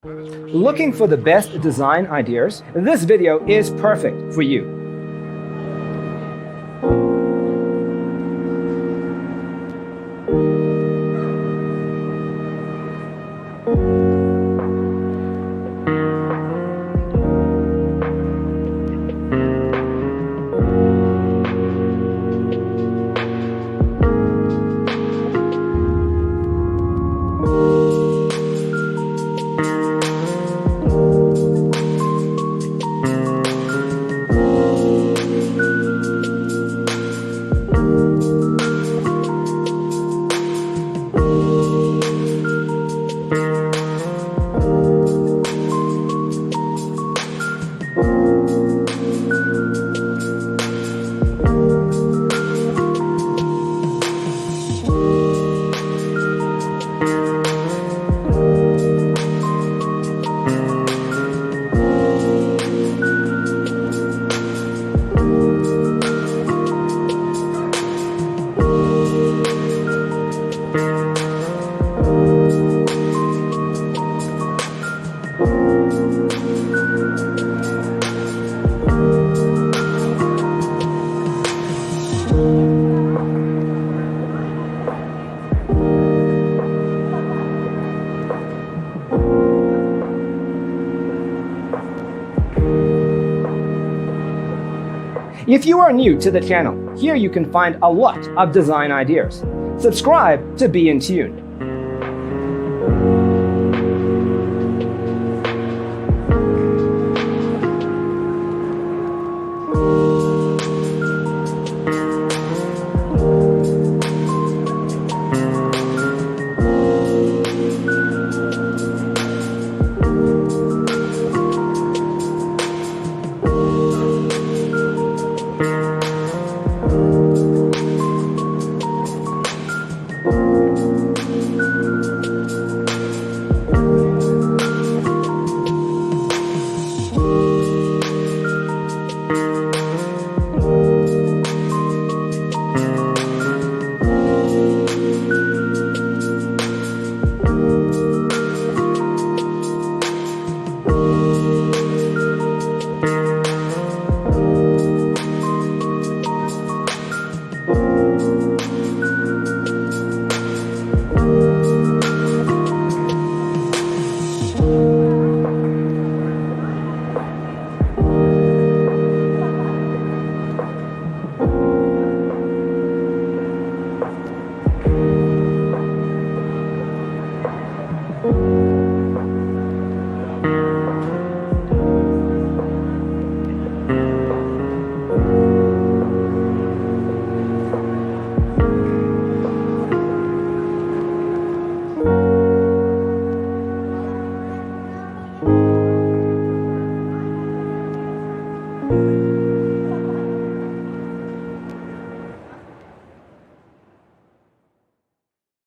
Looking for the best design ideas? This video is perfect for you. If you are new to the channel, here you can find a lot of design ideas. Subscribe to be in tune.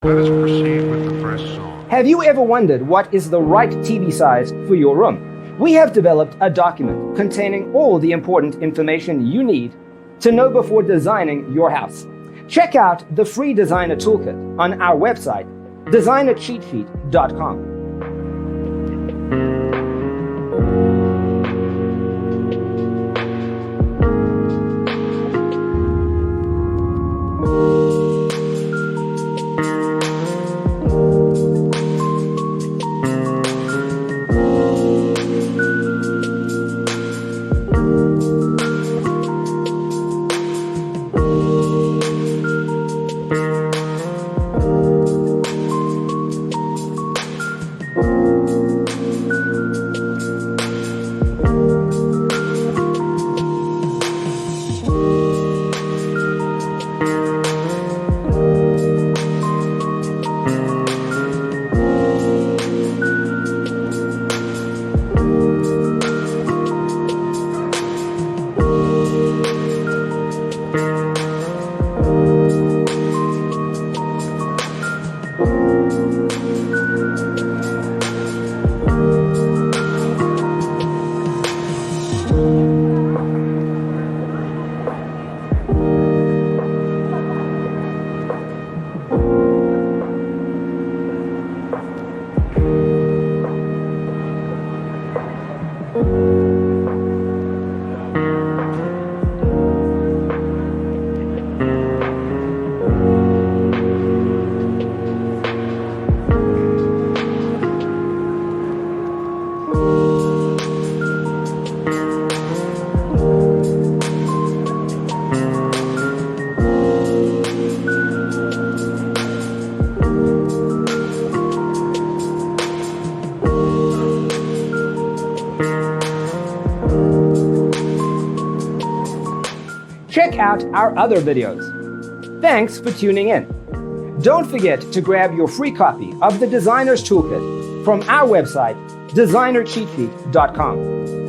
Let us proceed with the first song. Have you ever wondered what is the right TV size for your room? We have developed a document containing all the important information you need to know before designing your house. Check out the free designer toolkit on our website, designercheatsheet.com. Check out our other videos. Thanks for tuning in. Don't forget to grab your free copy of the Designer's Toolkit from our website, designercheatsheet.com.